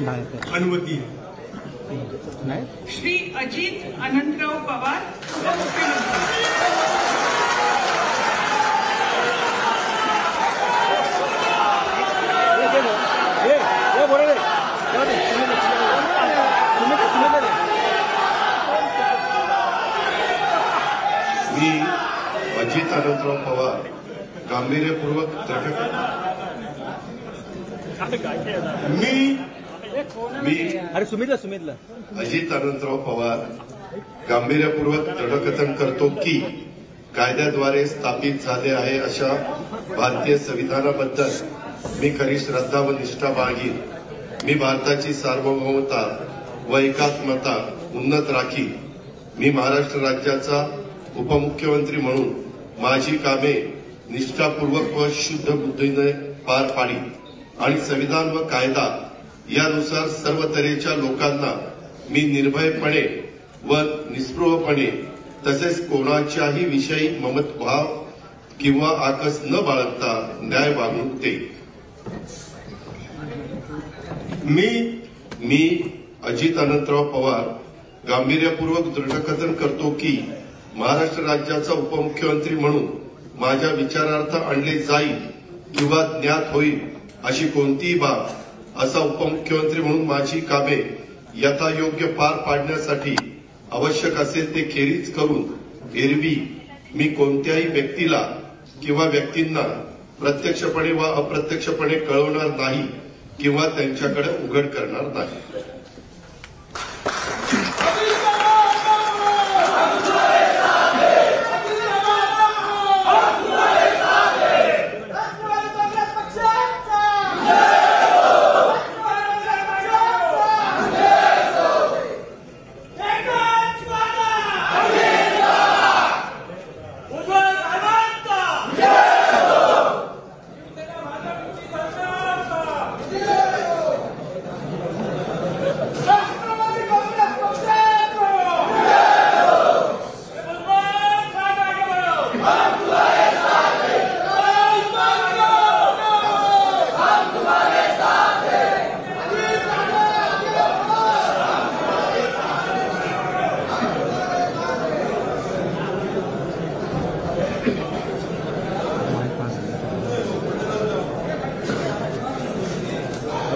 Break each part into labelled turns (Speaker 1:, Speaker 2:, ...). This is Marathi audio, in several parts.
Speaker 1: अनुमती
Speaker 2: श्री अजित अनंतराव पवार उपमुख्यमंत्री।
Speaker 3: मी अजित अनंतराव पवार गांभीर्यपूर्वक अजित अनंतराव पवार गांभीर्यपूर्वक दृढकथन करतो की कायद्याद्वारे स्थापित झाले आहे अशा भारतीय संविधानाबद्दल मी खरी श्रद्धा व निष्ठा बाळगीन। मी भारताची सार्वभौमता व एकात्मता उन्नत राखी। मी महाराष्ट्र राज्याचा उपमुख्यमंत्री म्हणून माझी कामे निष्ठापूर्वक व शुद्ध बुद्धीने पार पाडी आणि संविधान व कायदा यानुसार सर्व तऱ्हेच्या लोकांना मी निर्भयपणे व निस्पृहपणे तसेच कोणाच्याही विषयी ममतभाव किंवा आकस न बाळगता न्याय वागणूक देईन। मी अजित अनंतराव पवार गांभीर्यपूर्वक दृढकथन करतो की महाराष्ट्र राज्याचा उपमुख्यमंत्री म्हणून माझ्या विचारार्थ आणले जाईल किंवा ज्ञात होईल अशी कोणतीही बाब असा उपमुख्यमंत्री म्हणून माझी कामे यथायोग्य पार पाडण्यासाठी आवश्यक असेल ते खेरीज करून एरवी मी कोणत्याही व्यक्तीला किंवा व्यक्तींना प्रत्यक्षपणे वा अप्रत्यक्षपणे कळवणार नाही किंवा त्यांच्याकडे उघड करणार नाही।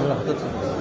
Speaker 4: हातात